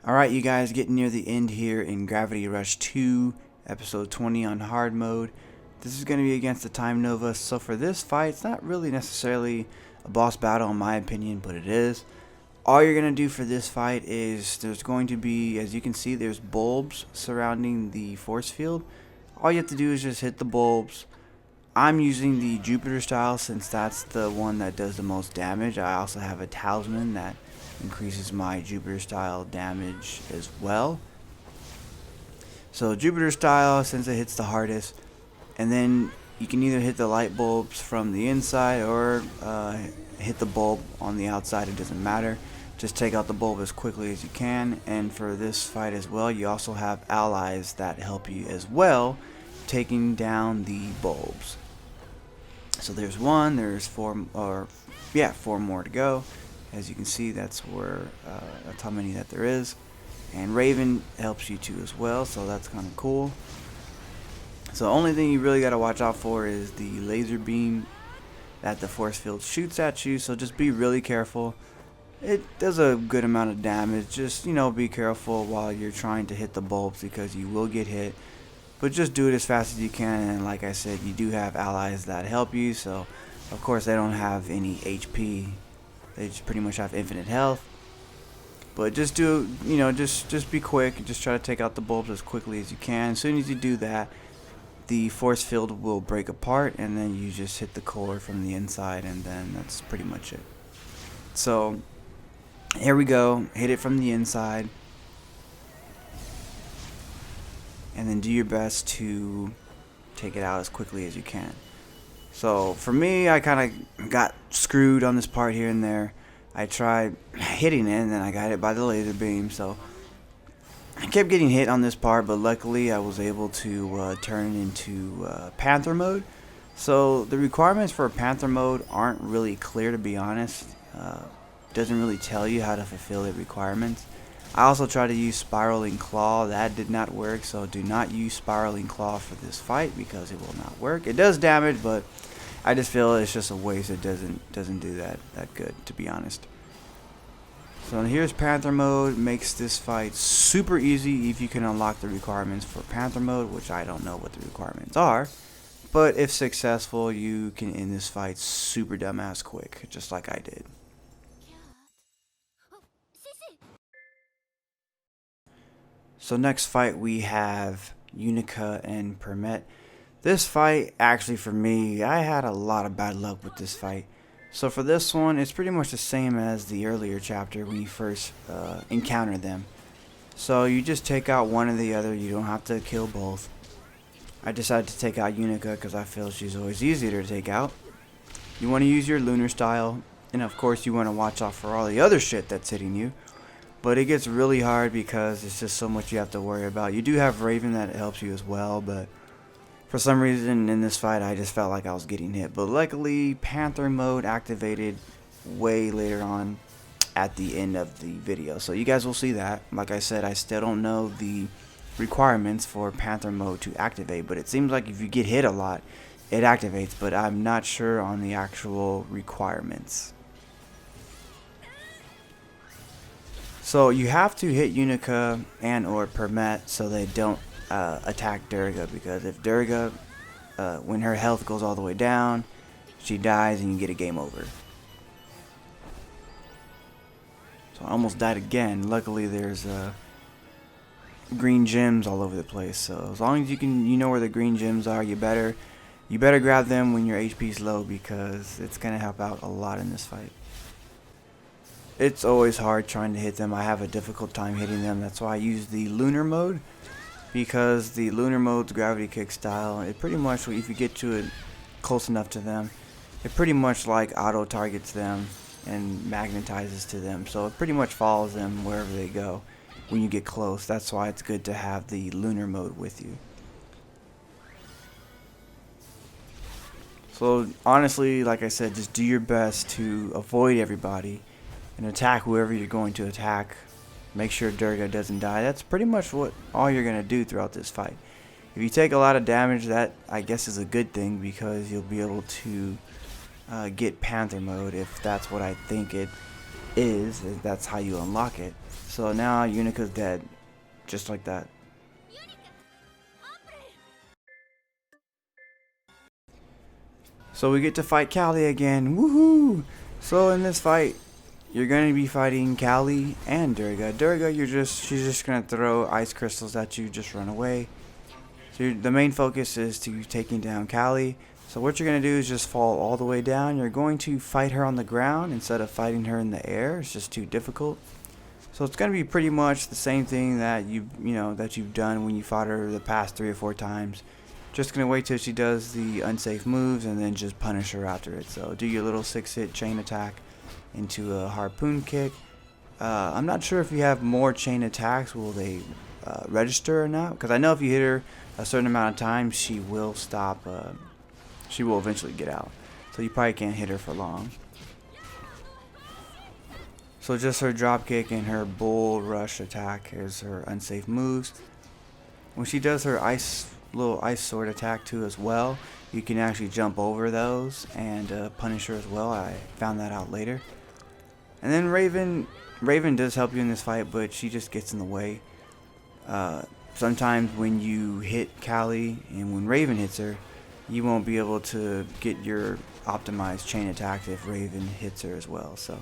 Alright, you guys, getting near the end here in Gravity Rush 2, episode 20 on hard mode. This is going to be against the Time Nova, so for this fight, it's not really necessarily a boss battle in my opinion, but it is. All you're going to do for this fight is, there's going to be, as you can see, there's bulbs surrounding the force field. All you have to do is just hit the bulbs. I'm using the Jupiter style since that's the one that does the most damage. I also have a talisman that increases my Jupiter style damage as well. So Jupiter style, since it hits the hardest, and then you can either hit the light bulbs from the inside or hit the bulb on the outside. It doesn't matter. Just take out the bulb as quickly as you can. And for this fight as well, you also have allies that help you as well, taking down the bulbs. So there's one, there's four more to go. As you can see, that's how many that there is. And Raven helps you too as well, so that's kind of cool. So the only thing you really got to watch out for is the laser beam that the force field shoots at you, so just be really careful. It does a good amount of damage. Just, be careful while you're trying to hit the bulbs because you will get hit. But just do it as fast as you can, and like I said, you do have allies that help you, so of course they don't have any HP. They just pretty much have infinite health. But just do, just be quick and just try to take out the bulbs as quickly as you can. As soon as you do that, the force field will break apart, and then you just hit the core from the inside, and then that's pretty much it. So here we go. Hit it from the inside, and then do your best to take it out as quickly as you can. So for me, I kind of got screwed on this part here and there. I tried hitting it, and then I got hit by the laser beam. So I kept getting hit on this part, but luckily I was able to turn into Panther mode. So the requirements for Panther mode aren't really clear, to be honest. Doesn't really tell you how to fulfill the requirements. I also tried to use Spiraling Claw. That did not work, so do not use Spiraling Claw for this fight because it will not work. It does damage, but I just feel it's just a waste. It doesn't do that good, to be honest. So here's Panther mode. Makes this fight super easy if you can unlock the requirements for Panther mode, which I don't know what the requirements are. But if successful, you can end this fight super dumbass quick, just like I did. So next fight we have Unica and Permet. This fight, actually for me, I had a lot of bad luck with this fight. So for this one, it's pretty much the same as the earlier chapter when you first encounter them. So you just take out one or the other, you don't have to kill both. I decided to take out Unica because I feel she's always easier to take out. You want to use your lunar style, and of course you want to watch out for all the other shit that's hitting you. But it gets really hard because it's just so much you have to worry about. You do have Raven that helps you as well, but for some reason in this fight I just felt like I was getting hit. But luckily Panther mode activated way later on at the end of the video, so you guys will see that. Like I said, I still don't know the requirements for Panther mode to activate, but it seems like if you get hit a lot it activates, but I'm not sure on the actual requirements. So you have to hit Unica and or Permet so they don't attack Durga, because if Durga, when her health goes all the way down, she dies and you get a game over. So I almost died again. Luckily there's green gems all over the place, so as long as you know where the green gems are, you better grab them when your HP is low, because it's gonna help out a lot in this fight. It's always hard trying to hit them. I have a difficult time hitting them. That's why I use the lunar mode, because the lunar mode's gravity kick style, it pretty much, if you get to it close enough to them, it pretty much like auto targets them and magnetizes to them. So it pretty much follows them wherever they go when you get close. That's why it's good to have the lunar mode with you. So honestly, like I said, just do your best to avoid everybody and attack whoever you're going to attack. Make sure Durga doesn't die. That's pretty much all you're going to do throughout this fight. If you take a lot of damage, that I guess is a good thing, because you'll be able to get Panther mode if that's what I think it is. That's how you unlock it. So now Unica's dead. Just like that. So we get to fight Callie again. Woohoo! So in this fight, you're going to be fighting Callie and Durga. Durga, she's just going to throw ice crystals at you. Just run away. So the main focus is to taking down Callie. So what you're going to do is just fall all the way down. You're going to fight her on the ground instead of fighting her in the air. It's just too difficult. So it's going to be pretty much the same thing that you've done when you fought her the past 3 or 4 times. Just going to wait till she does the unsafe moves and then just punish her after it. So do your little 6-hit chain attack into a harpoon kick. I'm not sure if you have more chain attacks, will they register or not? Because I know if you hit her a certain amount of times, she will stop. She will eventually get out. So you probably can't hit her for long. So just her drop kick and her bull rush attack is her unsafe moves. When she does her little ice sword attack too as well, you can actually jump over those and punish her as well. I found that out later. And then Raven does help you in this fight, but she just gets in the way. Sometimes when you hit Callie and when Raven hits her, you won't be able to get your optimized chain attacks if Raven hits her as well. So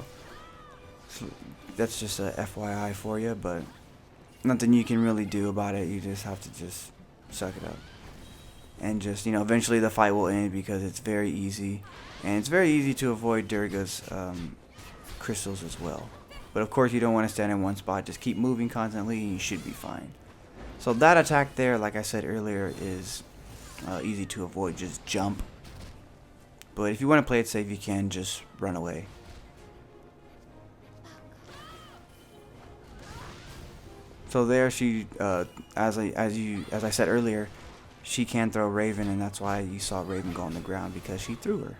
that's just a FYI for you, but nothing you can really do about it. You just have to just suck it up. And just, eventually the fight will end because it's very easy. And it's very easy to avoid Durga's crystals as well. But of course you don't want to stand in one spot. Just keep moving constantly and you should be fine. So that attack there, like I said earlier, is easy to avoid. Just jump. But if you want to play it safe, you can just run away. So there she, as I said earlier, she can throw Raven, and that's why you saw Raven go on the ground, because she threw her.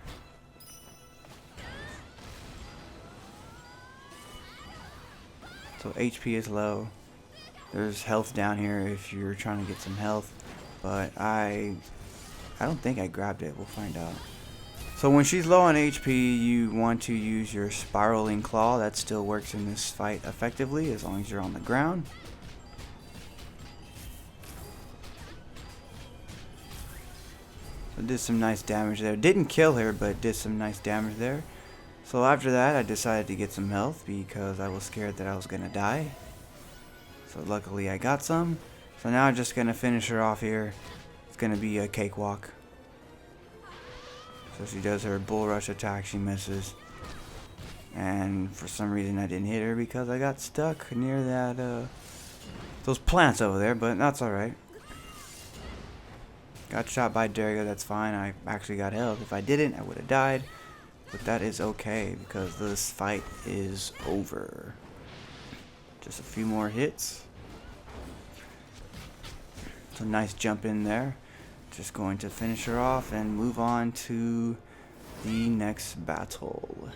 So HP is low. There's health down here if you're trying to get some health, but I don't think I grabbed it. We'll find out. So when she's low on HP, you want to use your spiraling claw. That still works in this fight effectively as long as you're on the ground. So did some nice damage there. Didn't kill her, but did some nice damage there. So after that, I decided to get some health because I was scared that I was gonna die. So luckily I got some. So now I'm just gonna finish her off here. It's gonna be a cakewalk. So she does her bull rush attack, she misses. And for some reason I didn't hit her because I got stuck near that those plants over there, but that's alright. Got shot by Durga, that's fine. I actually got health. If I didn't, I would have died. But that is okay because this fight is over. Just a few more hits. It's a nice jump in there. Just going to finish her off and move on to the next battle.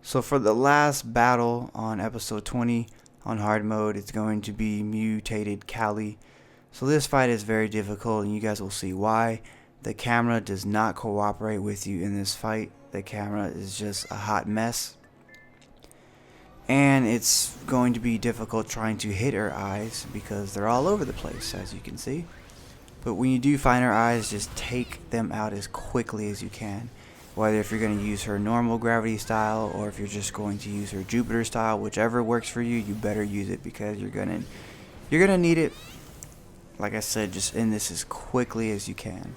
So for the last battle on episode 20 on hard mode, it's going to be mutated Callie. So this fight is very difficult and you guys will see why. The camera does not cooperate with you in this fight. The camera is just a hot mess. And it's going to be difficult trying to hit her eyes because they're all over the place, as you can see. But when you do find her eyes, just take them out as quickly as you can. Whether if you're going to use her normal gravity style or if you're just going to use her Jupiter style, whichever works for you, you better use it because you're gonna need it. Like I said, just end this as quickly as you can.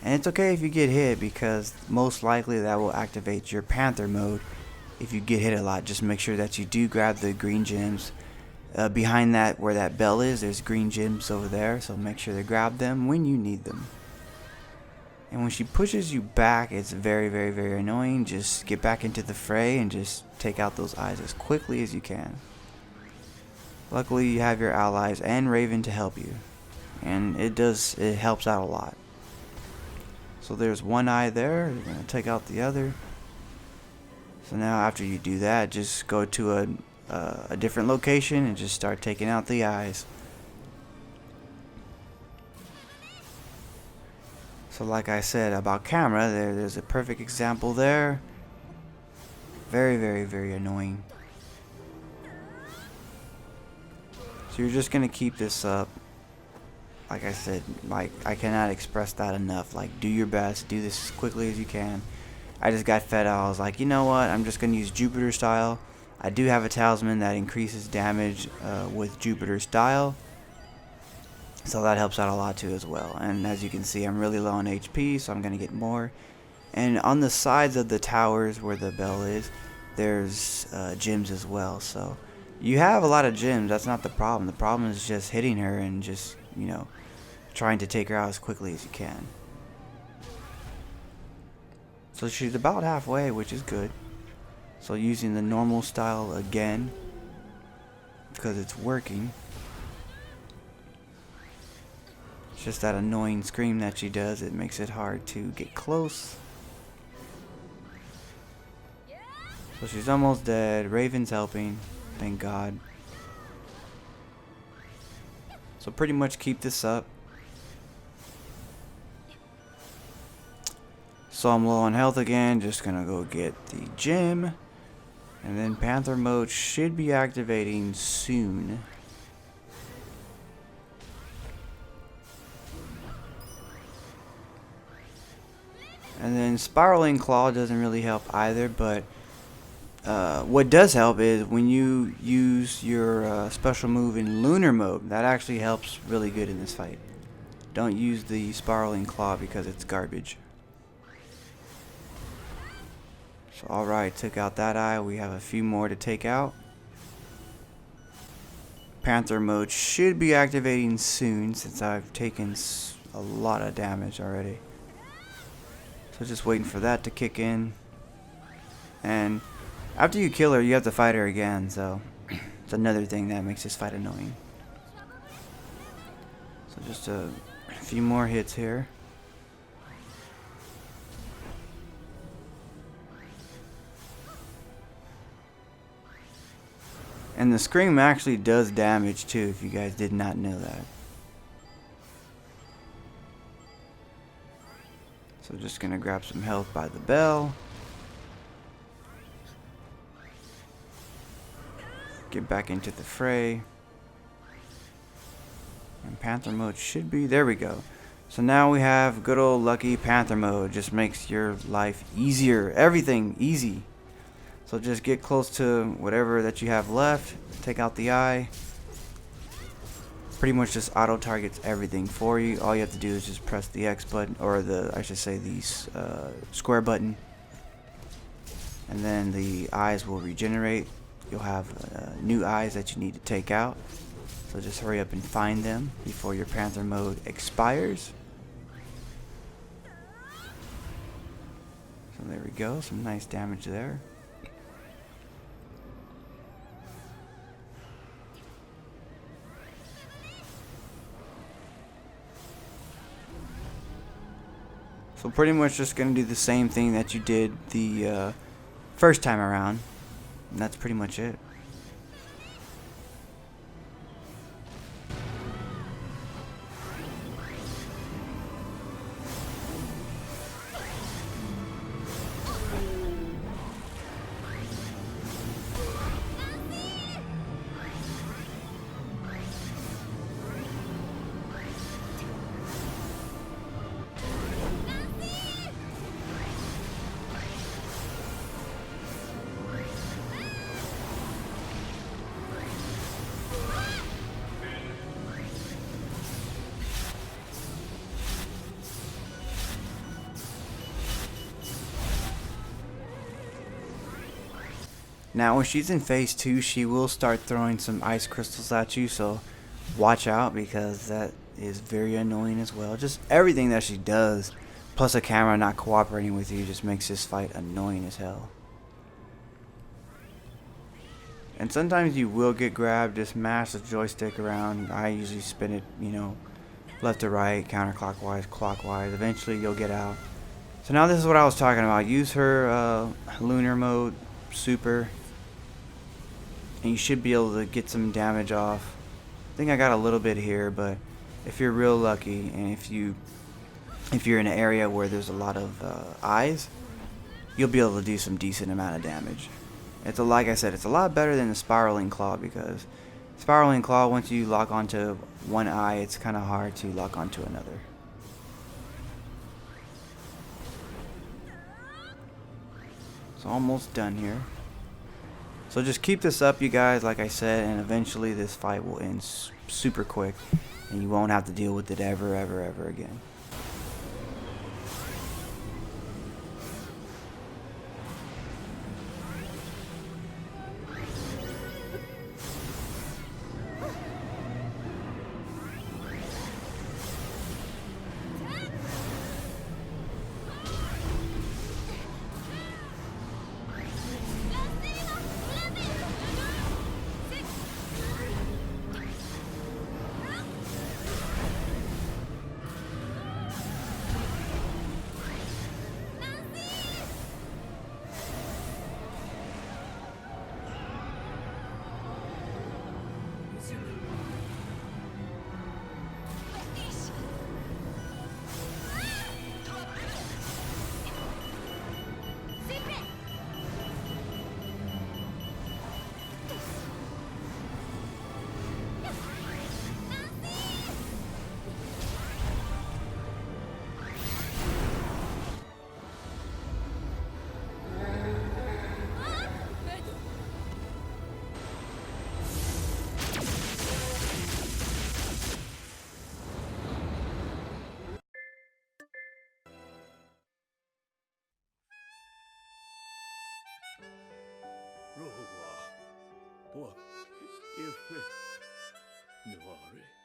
And it's okay if you get hit because most likely that will activate your Panther mode. If you get hit a lot, just make sure that you do grab the green gems. Behind that, where that bell is, there's green gems over there, so make sure to grab them when you need them. And when she pushes you back, it's very, very, very annoying. Just get back into the fray and just take out those eyes as quickly as you can. Luckily, you have your allies and Raven to help you. And it helps out a lot. So there's one eye there. We're going to take out the other. So now after you do that, just go to a different location and just start taking out the eyes. So like I said about camera, there's a perfect example there. Very, very, very annoying. So you're just going to keep this up. Like I said, like I cannot express that enough. Like, do your best, do this as quickly as you can. I just got fed up. I was like, you know what? I'm just going to use Jupiter style. I do have a talisman that increases damage with Jupiter style. So that helps out a lot too as well. And as you can see, I'm really low on HP, so I'm going to get more. And on the sides of the towers where the bell is, there's gems as well. So you have a lot of gems. That's not the problem. The problem is just hitting her and just, you know, trying to take her out as quickly as you can. So she's about halfway, which is good. So using the normal style again, because it's working. It's just that annoying scream that she does. It makes it hard to get close. So she's almost dead. Raven's helping. Thank God. So pretty much keep this up. So I'm low on health again. Just gonna go get the gem. And then Panther mode should be activating soon. And then Spiraling Claw doesn't really help either, but what does help is when you use your special move in Lunar mode. That actually helps really good in this fight. Don't use the Spiraling Claw because it's garbage. So alright, took out that eye. We have a few more to take out. Panther mode should be activating soon since I've taken a lot of damage already. So just waiting for that to kick in. And after you kill her, you have to fight her again, so it's another thing that makes this fight annoying. So just a few more hits here. And the scream actually does damage too, if you guys did not know that. So just gonna grab some health by the bell. Get back into the fray. And Panther mode should be, there we go. So now we have good old lucky Panther mode. Just makes your life easier. Everything easy. So just get close to whatever that you have left. Take out the eye. Pretty much just auto targets everything for you. All you have to do is just press the X button, or the, I should say the square button. And then the eyes will regenerate. You'll have new eyes that you need to take out. So just hurry up and find them before your Panther mode expires. So there we go. Some nice damage there. So pretty much just going to do the same thing that you did the first time around. And that's pretty much it. Now when she's in phase 2, she will start throwing some ice crystals at you, so watch out because that is very annoying as well. Just everything that she does, plus a camera not cooperating with you, just makes this fight annoying as hell. And sometimes you will get grabbed. Just mash the joystick around. I usually spin it, you know, left to right, counterclockwise, clockwise. Eventually you'll get out. So now this is what I was talking about. Use her lunar mode super, and you should be able to get some damage off. I think I got a little bit here, but if you're real lucky, and if you're in an area where there's a lot of eyes, you'll be able to do some decent amount of damage. Like I said, it's a lot better than the spiraling claw, because spiraling claw, once you lock onto one eye, it's kind of hard to lock onto another. It's almost done here. So just keep this up, you guys, like I said, and eventually this fight will end super quick, and you won't have to deal with it ever again. Roa, boa, if, Nuare.